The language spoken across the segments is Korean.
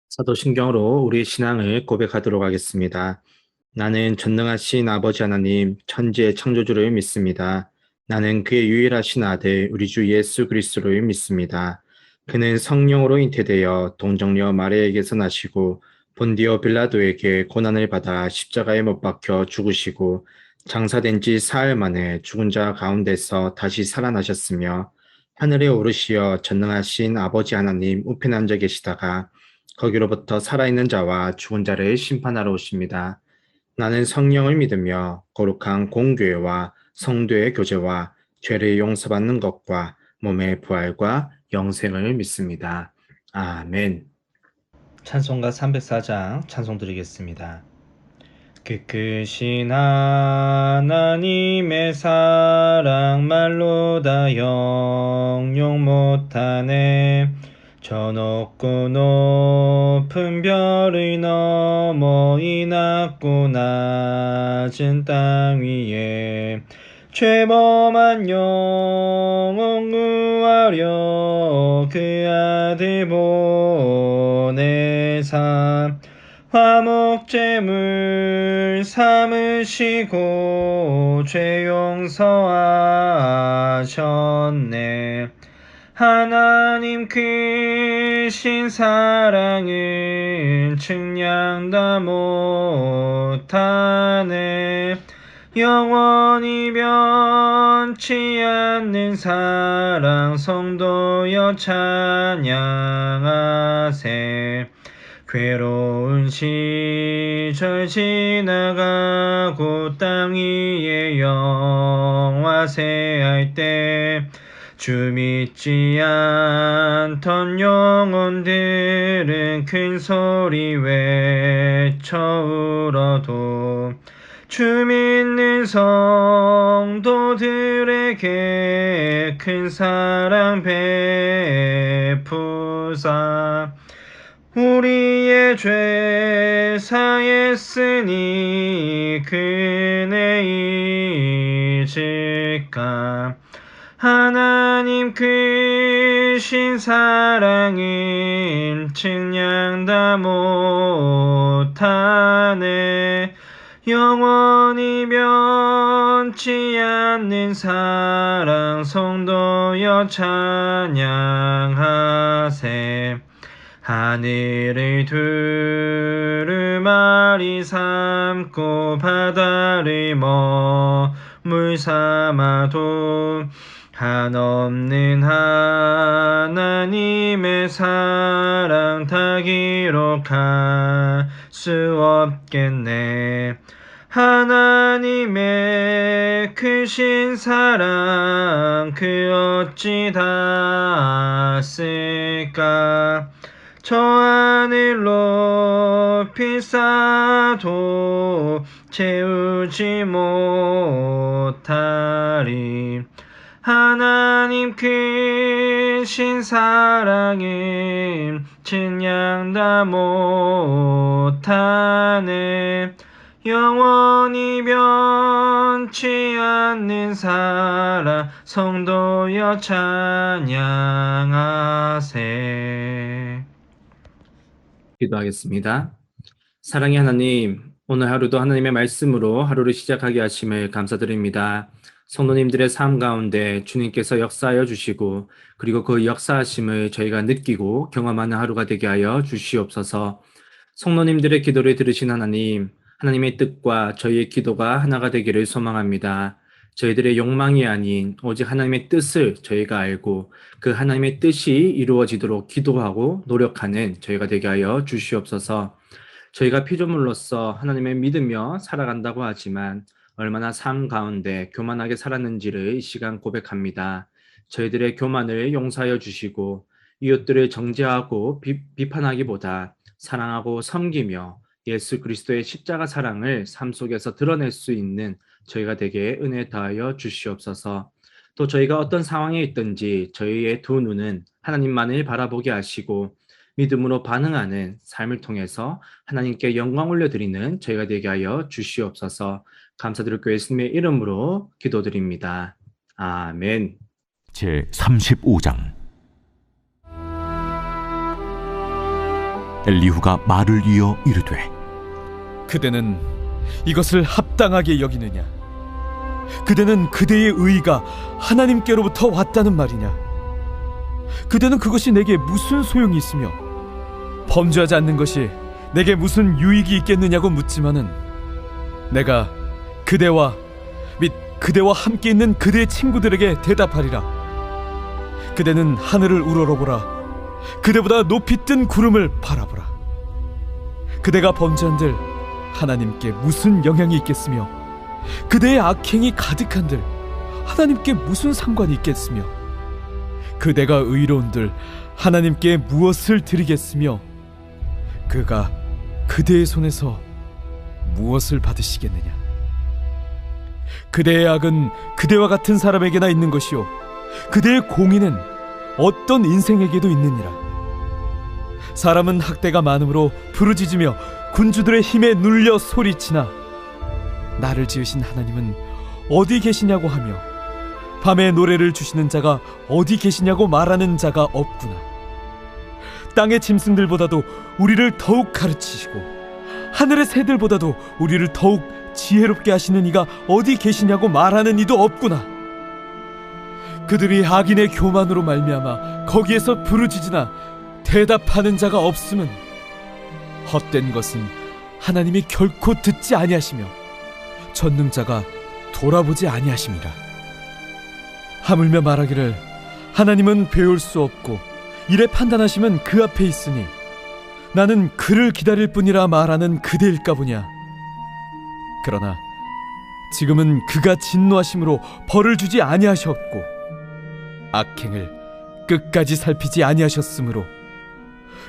사도신경으로 우리 신앙을 고백하도록 하겠습니다. 나는 전능하신 아버지 하나님, 천지의 창조주를 믿습니다. 나는 그의 유일하신 아들, 우리 주 예수 그리스도를 믿습니다. 그는 성령으로 잉태되어 동정녀 마리아에게서 나시고 본디오 빌라도에게 고난을 받아 십자가에 못 박혀 죽으시고 장사된 지 사흘 만에 죽은 자 가운데서 다시 살아나셨으며 하늘에 오르시어 전능하신 아버지 하나님 우편에 앉아 계시다가 거기로부터 살아있는 자와 죽은 자를 심판하러 오십니다. 나는 성령을 믿으며 거룩한 공교회와 성도의 교제와 죄를 용서받는 것과 몸의 부활과 영생을 믿습니다. 아멘. 찬송가 304장 찬송 드리겠습니다. 크신 하나님의 사랑 말로 다 형용 못하네. 저 높고 높은 별을 넘어 이 낮고 낮은 땅 위에 죄범한 영혼 구하려 그 아들 보내사 화목제물 삼으시고 죄 용서하셨네. 하나님 크신 사랑은 측량 다 못하네. 영원히 변치 않는 사랑 성도여 찬양하세. 괴로운 시절 지나가고 땅 위에 영화세할 때 주 믿지 않던 영혼들은 큰 소리 외쳐 울어도 주 믿는 성도들에게 큰 사랑 베푸사 우리의 죄 사했으니 그네 잊을까. 하나님 크신 사랑은 측량 다 못하네. 영원히 변치 않는 사랑 성도여 찬양하세. 하늘을 두루마리 삼고 바다를 머물 삼아도 한없는 하나님의 사랑 다 기록할 수 없겠네. 하나님의 크신 사랑 그 어찌 다 쓸까. 저 하늘 높이 쌓아도 채우지 못하리. 하나님 크신 사랑은 측량 다 못하네. 영원히 변치 않는 사랑 성도여 찬양하세. 기도하겠습니다. 사랑의 하나님, 오늘 하루도 하나님의 말씀으로 하루를 시작하게 하심을 감사드립니다. 성도님들의 삶 가운데 주님께서 역사하여 주시고 그리고 그 역사하심을 저희가 느끼고 경험하는 하루가 되게 하여 주시옵소서. 성도님들의 기도를 들으신 하나님, 하나님의 뜻과 저희의 기도가 하나가 되기를 소망합니다. 저희들의 욕망이 아닌 오직 하나님의 뜻을 저희가 알고 그 하나님의 뜻이 이루어지도록 기도하고 노력하는 저희가 되게 하여 주시옵소서. 저희가 피조물로서 하나님을 믿으며 살아간다고 하지만 얼마나 삶 가운데 교만하게 살았는지를 이 시간 고백합니다. 저희들의 교만을 용서하여 주시고 이웃들을 정죄하고 비판하기보다 사랑하고 섬기며 예수 그리스도의 십자가 사랑을 삶 속에서 드러낼 수 있는 저희가 되게 은혜 다하여 주시옵소서. 또 저희가 어떤 상황에 있든지 저희의 두 눈은 하나님만을 바라보게 하시고 믿음으로 반응하는 삶을 통해서 하나님께 영광 올려드리는 저희가 되게 하여 주시옵소서. 감사드리고 예수님의 이름으로 기도드립니다. 아멘. 제 35장 엘리후가 말을 이어 이르되 그대는 이것을 합당하게 여기느냐? 그대는 그대의 의가 하나님께로부터 왔다는 말이냐? 그대는 그것이 내게 무슨 소용이 있으며 범죄하지 않는 것이 내게 무슨 유익이 있겠느냐고 묻지만은 내가 그대와 및 그대와 함께 있는 그대의 친구들에게 대답하리라. 그대는 하늘을 우러러보라. 그대보다 높이 뜬 구름을 바라보라. 그대가 범죄한들 하나님께 무슨 영향이 있겠으며 그대의 악행이 가득한들 하나님께 무슨 상관이 있겠으며 그대가 의로운들 하나님께 무엇을 드리겠으며 그가 그대의 손에서 무엇을 받으시겠느냐? 그대의 악은 그대와 같은 사람에게나 있는 것이요 그대의 공의는 어떤 인생에게도 있느니라. 사람은 학대가 많으므로 부르짖으며 군주들의 힘에 눌려 소리치나 나를 지으신 하나님은 어디 계시냐고 하며 밤에 노래를 주시는 자가 어디 계시냐고 말하는 자가 없구나. 땅의 짐승들보다도 우리를 더욱 가르치시고 하늘의 새들보다도 우리를 더욱 지혜롭게 하시는 이가 어디 계시냐고 말하는 이도 없구나. 그들이 악인의 교만으로 말미암아 거기에서 부르짖으나 대답하는 자가 없음은 헛된 것은 하나님이 결코 듣지 아니하시며 전능자가 돌아보지 아니하심이라. 하물며 말하기를 하나님은 배울 수 없고 이래 판단하심은 그 앞에 있으니 나는 그를 기다릴 뿐이라 말하는 그대일까 보냐. 그러나 지금은 그가 진노하심으로 벌을 주지 아니하셨고 악행을 끝까지 살피지 아니하셨으므로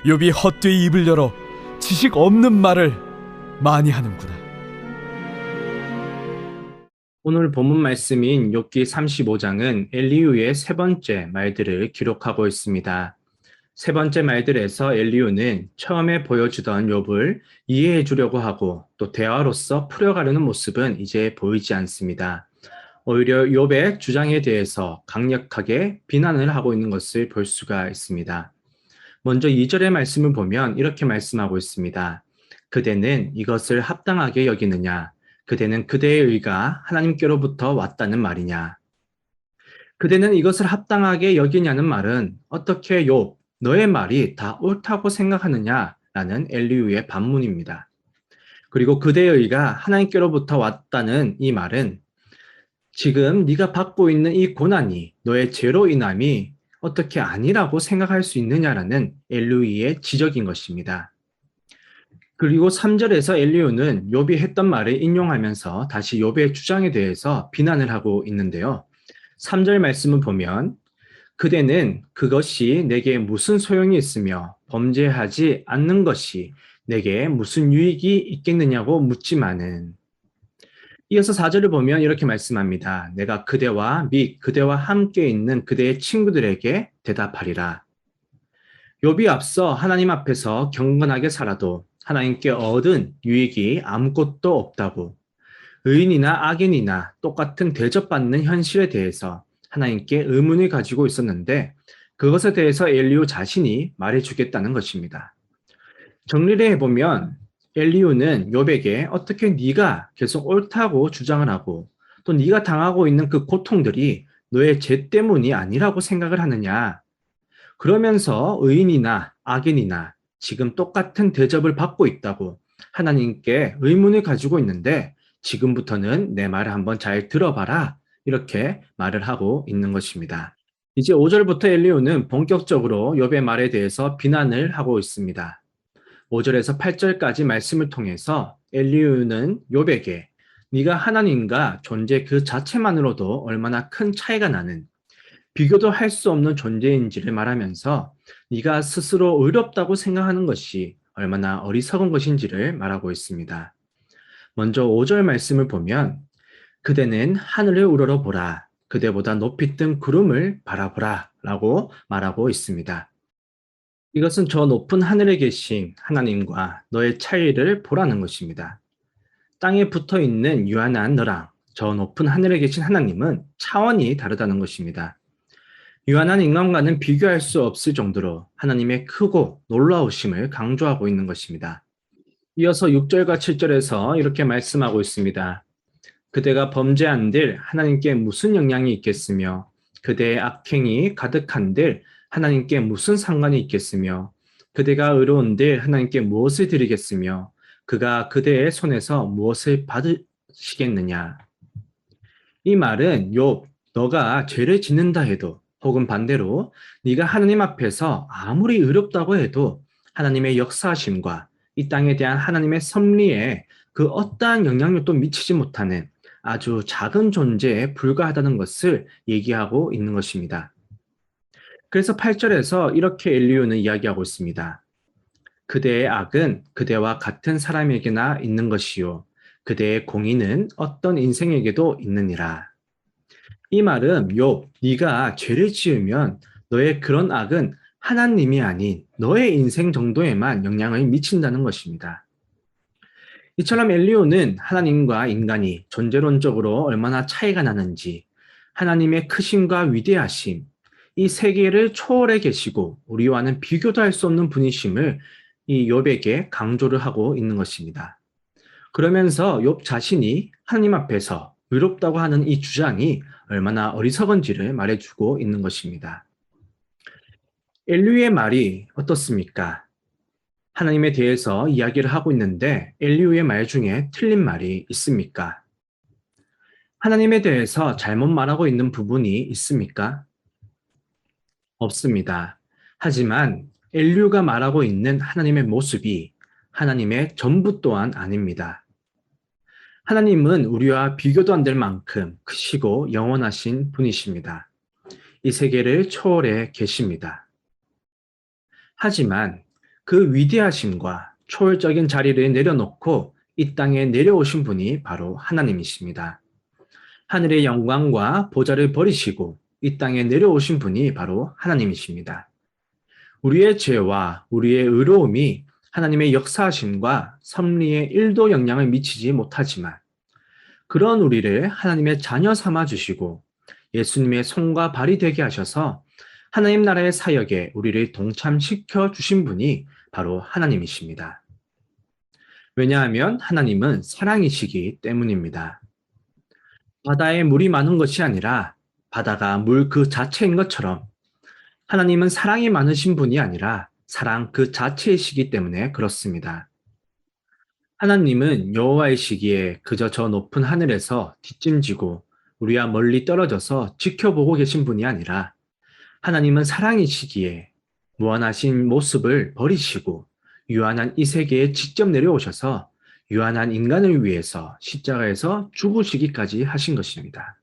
욥이 헛되이 입을 열어 지식 없는 말을 많이 하는구나. 오늘 본문 말씀인 욥기 35장은 엘리후의 세 번째 말들을 기록하고 있습니다. 세 번째 말들에서 엘리후는 처음에 보여주던 욥을 이해해 주려고 하고 또 대화로서 풀어가려는 모습은 이제 보이지 않습니다. 오히려 욥의 주장에 대해서 강력하게 비난을 하고 있는 것을 볼 수가 있습니다. 먼저 2절의 말씀을 보면 이렇게 말씀하고 있습니다. 그대는 이것을 합당하게 여기느냐? 그대는 그대의 의가 하나님께로부터 왔다는 말이냐? 그대는 이것을 합당하게 여기냐는 말은 어떻게 욥, 너의 말이 다 옳다고 생각하느냐라는 엘리후의 반문입니다. 그리고 그대의 의가 하나님께로부터 왔다는 이 말은 지금 네가 받고 있는 이 고난이 너의 죄로 인함이 어떻게 아니라고 생각할 수 있느냐라는 엘리후의 지적인 것입니다. 그리고 3절에서 엘리후는 욥이 했던 말을 인용하면서 다시 욥의 주장에 대해서 비난을 하고 있는데요. 3절 말씀을 보면 그대는 그것이 내게 무슨 소용이 있으며 범죄하지 않는 것이 내게 무슨 유익이 있겠느냐고 묻지만은 이어서 4절을 보면 이렇게 말씀합니다. 내가 그대와 및 그대와 함께 있는 그대의 친구들에게 대답하리라. 욥이 앞서 하나님 앞에서 경건하게 살아도 하나님께 얻은 유익이 아무것도 없다고 의인이나 악인이나 똑같은 대접받는 현실에 대해서 하나님께 의문을 가지고 있었는데 그것에 대해서 엘리후 자신이 말해주겠다는 것입니다. 정리를 해보면 엘리후는 욥에게 어떻게 네가 계속 옳다고 주장을 하고 또 네가 당하고 있는 그 고통들이 너의 죄 때문이 아니라고 생각을 하느냐. 그러면서 의인이나 악인이나 지금 똑같은 대접을 받고 있다고 하나님께 의문을 가지고 있는데 지금부터는 내 말을 한번 잘 들어봐라. 이렇게 말을 하고 있는 것입니다. 이제 5절부터 엘리후는 본격적으로 욥의 말에 대해서 비난을 하고 있습니다. 5절에서 8절까지 말씀을 통해서 엘리후는 욥에게 네가 하나님과 존재 그 자체만으로도 얼마나 큰 차이가 나는 비교도 할 수 없는 존재인지를 말하면서 네가 스스로 의롭다고 생각하는 것이 얼마나 어리석은 것인지를 말하고 있습니다. 먼저 5절 말씀을 보면 그대는 하늘을 우러러보라. 그대보다 높이 뜬 구름을 바라보라 라고 말하고 있습니다. 이것은 저 높은 하늘에 계신 하나님과 너의 차이를 보라는 것입니다. 땅에 붙어 있는 유한한 너랑 저 높은 하늘에 계신 하나님은 차원이 다르다는 것입니다. 유한한 인간과는 비교할 수 없을 정도로 하나님의 크고 놀라우심을 강조하고 있는 것입니다. 이어서 6절과 7절에서 이렇게 말씀하고 있습니다. 그대가 범죄한들 하나님께 무슨 영향이 있겠으며 그대의 악행이 가득한들 하나님께 무슨 상관이 있겠으며 그대가 의로운들 하나님께 무엇을 드리겠으며 그가 그대의 손에서 무엇을 받으시겠느냐. 이 말은 욥, 너가 죄를 짓는다 해도 혹은 반대로 네가 하나님 앞에서 아무리 의롭다고 해도 하나님의 역사하심과 이 땅에 대한 하나님의 섭리에 그 어떠한 영향력도 미치지 못하는 아주 작은 존재에 불과하다는 것을 얘기하고 있는 것입니다. 그래서 8절에서 이렇게 엘리후는 이야기하고 있습니다. 그대의 악은 그대와 같은 사람에게나 있는 것이요 그대의 공의는 어떤 인생에게도 있느니라. 이 말은 욥, 네가 죄를 지으면 너의 그런 악은 하나님이 아닌 너의 인생 정도에만 영향을 미친다는 것입니다. 이처럼 엘리후는 하나님과 인간이 존재론적으로 얼마나 차이가 나는지 하나님의 크심과 위대하심, 이 세계를 초월해 계시고 우리와는 비교도 할 수 없는 분이심을 이 욥에게 강조를 하고 있는 것입니다. 그러면서 욥 자신이 하나님 앞에서 의롭다고 하는 이 주장이 얼마나 어리석은지를 말해주고 있는 것입니다. 엘리후의 말이 어떻습니까? 하나님에 대해서 이야기를 하고 있는데 엘리후의 말 중에 틀린 말이 있습니까? 하나님에 대해서 잘못 말하고 있는 부분이 있습니까? 없습니다. 하지만 엘리후가 말하고 있는 하나님의 모습이 하나님의 전부 또한 아닙니다. 하나님은 우리와 비교도 안 될 만큼 크시고 영원하신 분이십니다. 이 세계를 초월해 계십니다. 하지만 그 위대하심과 초월적인 자리를 내려놓고 이 땅에 내려오신 분이 바로 하나님이십니다. 하늘의 영광과 보좌를 버리시고 이 땅에 내려오신 분이 바로 하나님이십니다. 우리의 죄와 우리의 의로움이 하나님의 역사하심과 섭리에 1도 영향을 미치지 못하지만 그런 우리를 하나님의 자녀 삼아 주시고 예수님의 손과 발이 되게 하셔서 하나님 나라의 사역에 우리를 동참시켜 주신 분이 바로 하나님이십니다. 왜냐하면 하나님은 사랑이시기 때문입니다. 바다에 물이 많은 것이 아니라 바다가 물 그 자체인 것처럼 하나님은 사랑이 많으신 분이 아니라 사랑 그 자체이시기 때문에 그렇습니다. 하나님은 여호와이시기에 그저 저 높은 하늘에서 뒷짐지고 우리와 멀리 떨어져서 지켜보고 계신 분이 아니라 하나님은 사랑이시기에 무한하신 모습을 버리시고 유한한 이 세계에 직접 내려오셔서 유한한 인간을 위해서 십자가에서 죽으시기까지 하신 것입니다.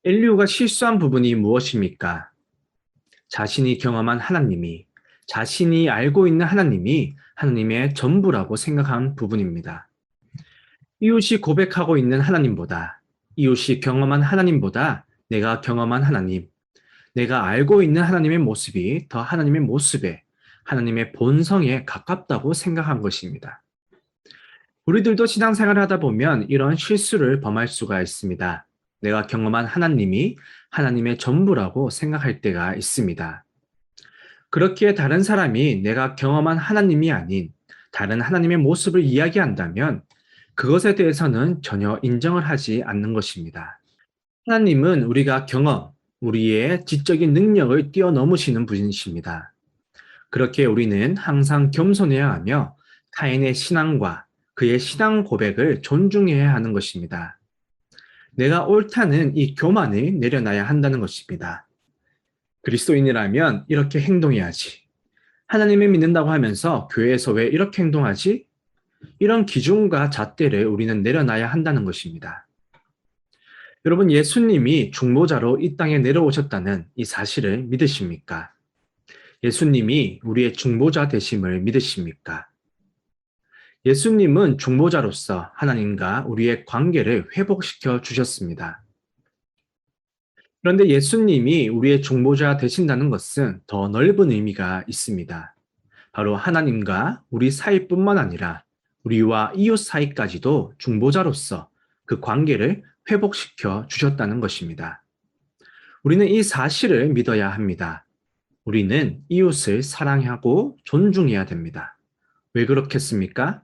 엘리후가 실수한 부분이 무엇입니까? 자신이 경험한 하나님이, 자신이 알고 있는 하나님이 하나님의 전부라고 생각한 부분입니다. 이웃이 고백하고 있는 하나님보다, 이웃이 경험한 하나님보다 내가 경험한 하나님, 내가 알고 있는 하나님의 모습이 더 하나님의 모습에, 하나님의 본성에 가깝다고 생각한 것입니다. 우리들도 신앙생활을 하다 보면 이런 실수를 범할 수가 있습니다. 내가 경험한 하나님이 하나님의 전부라고 생각할 때가 있습니다. 그렇기에 다른 사람이 내가 경험한 하나님이 아닌 다른 하나님의 모습을 이야기한다면 그것에 대해서는 전혀 인정을 하지 않는 것입니다. 하나님은 우리가 우리의 지적인 능력을 뛰어넘으시는 분이십니다. 그렇게 우리는 항상 겸손해야 하며 타인의 신앙과 그의 신앙 고백을 존중해야 하는 것입니다. 내가 옳다는 이 교만을 내려놔야 한다는 것입니다. 그리스도인이라면 이렇게 행동해야지. 하나님을 믿는다고 하면서 교회에서 왜 이렇게 행동하지? 이런 기준과 잣대를 우리는 내려놔야 한다는 것입니다. 여러분, 예수님이 중보자로 이 땅에 내려오셨다는 이 사실을 믿으십니까? 예수님이 우리의 중보자 되심을 믿으십니까? 예수님은 중보자로서 하나님과 우리의 관계를 회복시켜 주셨습니다. 그런데 예수님이 우리의 중보자 되신다는 것은 더 넓은 의미가 있습니다. 바로 하나님과 우리 사이뿐만 아니라 우리와 이웃 사이까지도 중보자로서 그 관계를 회복시켜 주셨다는 것입니다. 우리는 이 사실을 믿어야 합니다. 우리는 이웃을 사랑하고 존중해야 됩니다. 왜 그렇겠습니까?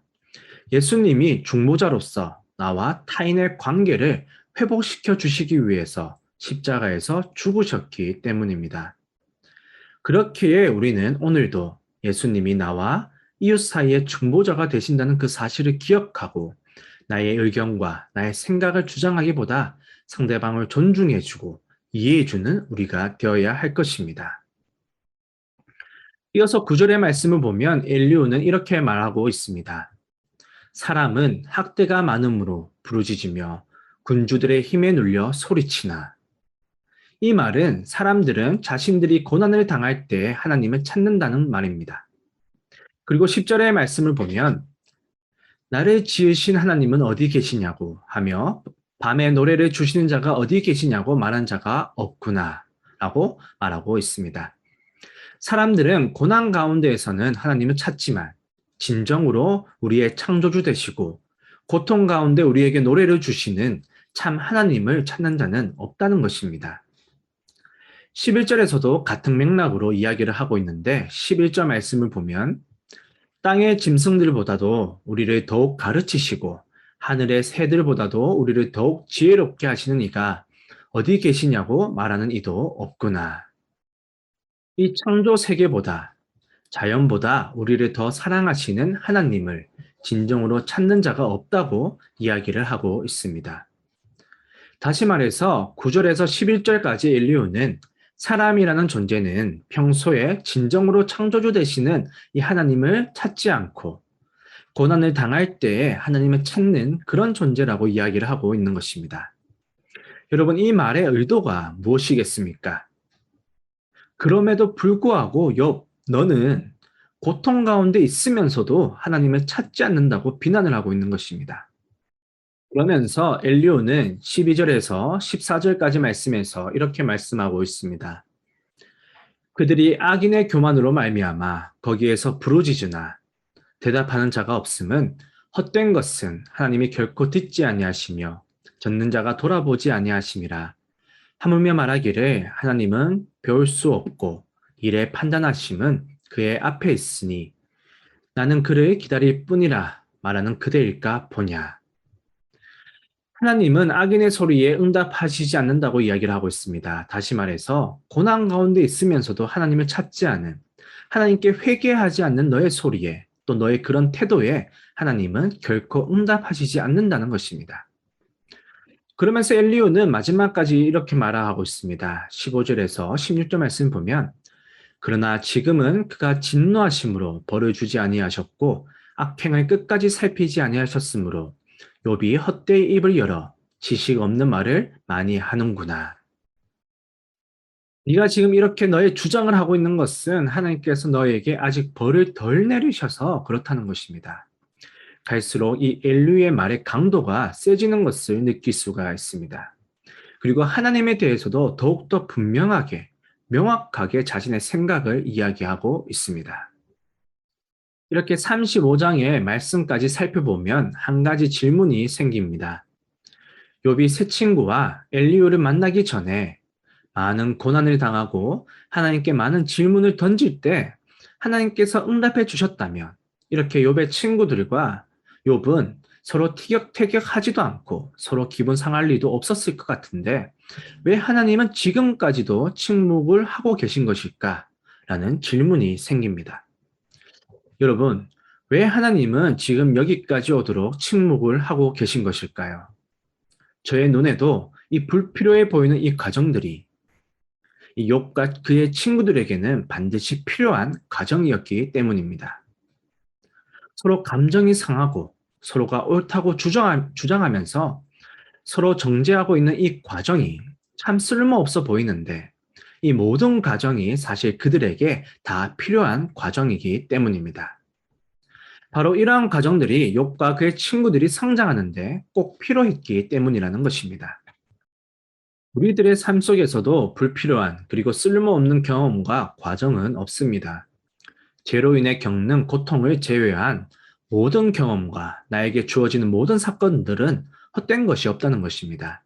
예수님이 중보자로서 나와 타인의 관계를 회복시켜 주시기 위해서 십자가에서 죽으셨기 때문입니다. 그렇기에 우리는 오늘도 예수님이 나와 이웃 사이의 중보자가 되신다는 그 사실을 기억하고 나의 의견과 나의 생각을 주장하기보다 상대방을 존중해주고 이해해주는 우리가 되어야 할 것입니다. 이어서 9절의 말씀을 보면 엘리후는 이렇게 말하고 있습니다. 사람은 학대가 많음으로 부르짖으며 군주들의 힘에 눌려 소리치나. 이 말은 사람들은 자신들이 고난을 당할 때 하나님을 찾는다는 말입니다. 그리고 10절의 말씀을 보면 나를 지으신 하나님은 어디 계시냐고 하며 밤에 노래를 주시는 자가 어디 계시냐고 말한 자가 없구나 라고 말하고 있습니다. 사람들은 고난 가운데에서는 하나님을 찾지만 진정으로 우리의 창조주 되시고 고통 가운데 우리에게 노래를 주시는 참 하나님을 찾는 자는 없다는 것입니다. 11절에서도 같은 맥락으로 이야기를 하고 있는데 11절 말씀을 보면 땅의 짐승들보다도 우리를 더욱 가르치시고 하늘의 새들보다도 우리를 더욱 지혜롭게 하시는 이가 어디 계시냐고 말하는 이도 없구나. 이 창조 세계보다 자연보다 우리를 더 사랑하시는 하나님을 진정으로 찾는 자가 없다고 이야기를 하고 있습니다. 다시 말해서 9절에서 11절까지 엘리후는 사람이라는 존재는 평소에 진정으로 창조주 되시는 이 하나님을 찾지 않고 고난을 당할 때 하나님을 찾는 그런 존재라고 이야기를 하고 있는 것입니다. 여러분, 이 말의 의도가 무엇이겠습니까? 그럼에도 불구하고 욥, 너는 고통 가운데 있으면서도 하나님을 찾지 않는다고 비난을 하고 있는 것입니다. 그러면서 엘리후는 12절에서 14절까지 말씀에서 이렇게 말씀하고 있습니다. 그들이 악인의 교만으로 말미암아 거기에서 부르짖으나 대답하는 자가 없음은 헛된 것은 하나님이 결코 듣지 아니하시며 듣는 자가 돌아보지 아니하심이라. 하물며 말하기를 하나님은 배울 수 없고 이래 판단하심은 그의 앞에 있으니 나는 그를 기다릴 뿐이라 말하는 그대일까 보냐. 하나님은 악인의 소리에 응답하시지 않는다고 이야기를 하고 있습니다. 다시 말해서 고난 가운데 있으면서도 하나님을 찾지 않은, 하나님께 회개하지 않는 너의 소리에 또 너의 그런 태도에 하나님은 결코 응답하시지 않는다는 것입니다. 그러면서 엘리후는 마지막까지 이렇게 말하고 있습니다. 15절에서 16절 말씀 보면 그러나 지금은 그가 진노하심으로 벌을 주지 아니하셨고 악행을 끝까지 살피지 아니하셨으므로 욥이 헛되이 입을 열어 지식 없는 말을 많이 하는구나. 네가 지금 이렇게 너의 주장을 하고 있는 것은 하나님께서 너에게 아직 벌을 덜 내리셔서 그렇다는 것입니다. 갈수록 이 엘리후의 말의 강도가 세지는 것을 느낄 수가 있습니다. 그리고 하나님에 대해서도 더욱더 분명하게, 명확하게 자신의 생각을 이야기하고 있습니다. 이렇게 35장의 말씀까지 살펴보면 한 가지 질문이 생깁니다. 욥이 새 친구와 엘리후를 만나기 전에 많은 고난을 당하고 하나님께 많은 질문을 던질 때 하나님께서 응답해 주셨다면 이렇게 욥의 친구들과 욥은 서로 티격태격하지도 않고 서로 기분 상할 리도 없었을 것 같은데 왜 하나님은 지금까지도 침묵을 하고 계신 것일까? 라는 질문이 생깁니다. 여러분, 왜 하나님은 지금 여기까지 오도록 침묵을 하고 계신 것일까요? 저의 눈에도 이 불필요해 보이는 이 과정들이 이 욥과 그의 친구들에게는 반드시 필요한 과정이었기 때문입니다. 서로 감정이 상하고 서로가 옳다고 주장하면서 서로 정죄하고 있는 이 과정이 참 쓸모없어 보이는데 이 모든 과정이 사실 그들에게 다 필요한 과정이기 때문입니다. 바로 이러한 과정들이 욥과 그의 친구들이 성장하는데 꼭 필요했기 때문이라는 것입니다. 우리들의 삶 속에서도 불필요한 그리고 쓸모없는 경험과 과정은 없습니다. 죄로 인해 겪는 고통을 제외한 모든 경험과 나에게 주어지는 모든 사건들은 헛된 것이 없다는 것입니다.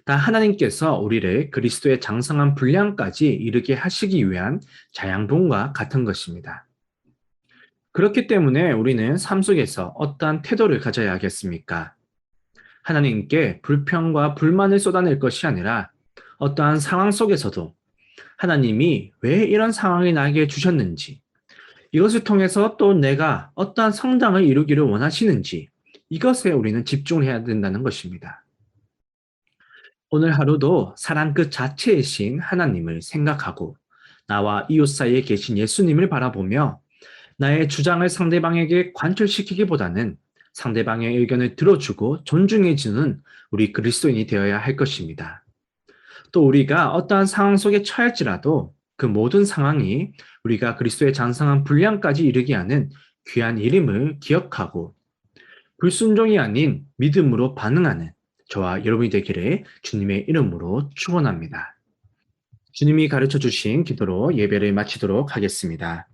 다 하나님께서 우리를 그리스도의 장성한 분량까지 이르게 하시기 위한 자양분과 같은 것입니다. 그렇기 때문에 우리는 삶 속에서 어떠한 태도를 가져야 하겠습니까? 하나님께 불평과 불만을 쏟아낼 것이 아니라 어떠한 상황 속에서도 하나님이 왜 이런 상황이 나에게 주셨는지, 이것을 통해서 또 내가 어떠한 성장을 이루기를 원하시는지, 이것에 우리는 집중을 해야 된다는 것입니다. 오늘 하루도 사랑 그 자체이신 하나님을 생각하고 나와 이웃 사이에 계신 예수님을 바라보며 나의 주장을 상대방에게 관철시키기보다는 상대방의 의견을 들어주고 존중해주는 우리 그리스도인이 되어야 할 것입니다. 또 우리가 어떠한 상황 속에 처할지라도 그 모든 상황이 우리가 그리스도의 장성한 분량까지 이르게 하는 귀한 이름을 기억하고 불순종이 아닌 믿음으로 반응하는 저와 여러분이 되기를 주님의 이름으로 축원합니다. 주님이 가르쳐 주신 기도로 예배를 마치도록 하겠습니다.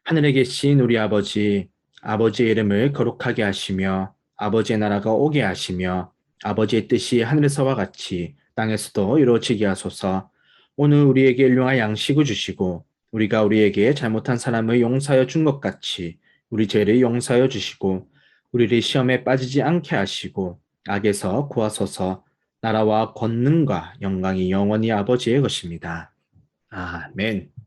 하늘에 계신 우리 아버지, 아버지의 이름을 거룩하게 하시며 아버지의 나라가 오게 하시며 아버지의 뜻이 하늘에서와 같이 땅에서도 이루어지게 하소서. 오늘 우리에게 일용할 양식을 주시고 우리가 우리에게 잘못한 사람을 용서하여 준 것 같이 우리 죄를 용서하여 주시고 우리를 시험에 빠지지 않게 하시고 악에서 구하소서. 나라와 권능과 영광이 영원히 아버지의 것입니다. 아멘.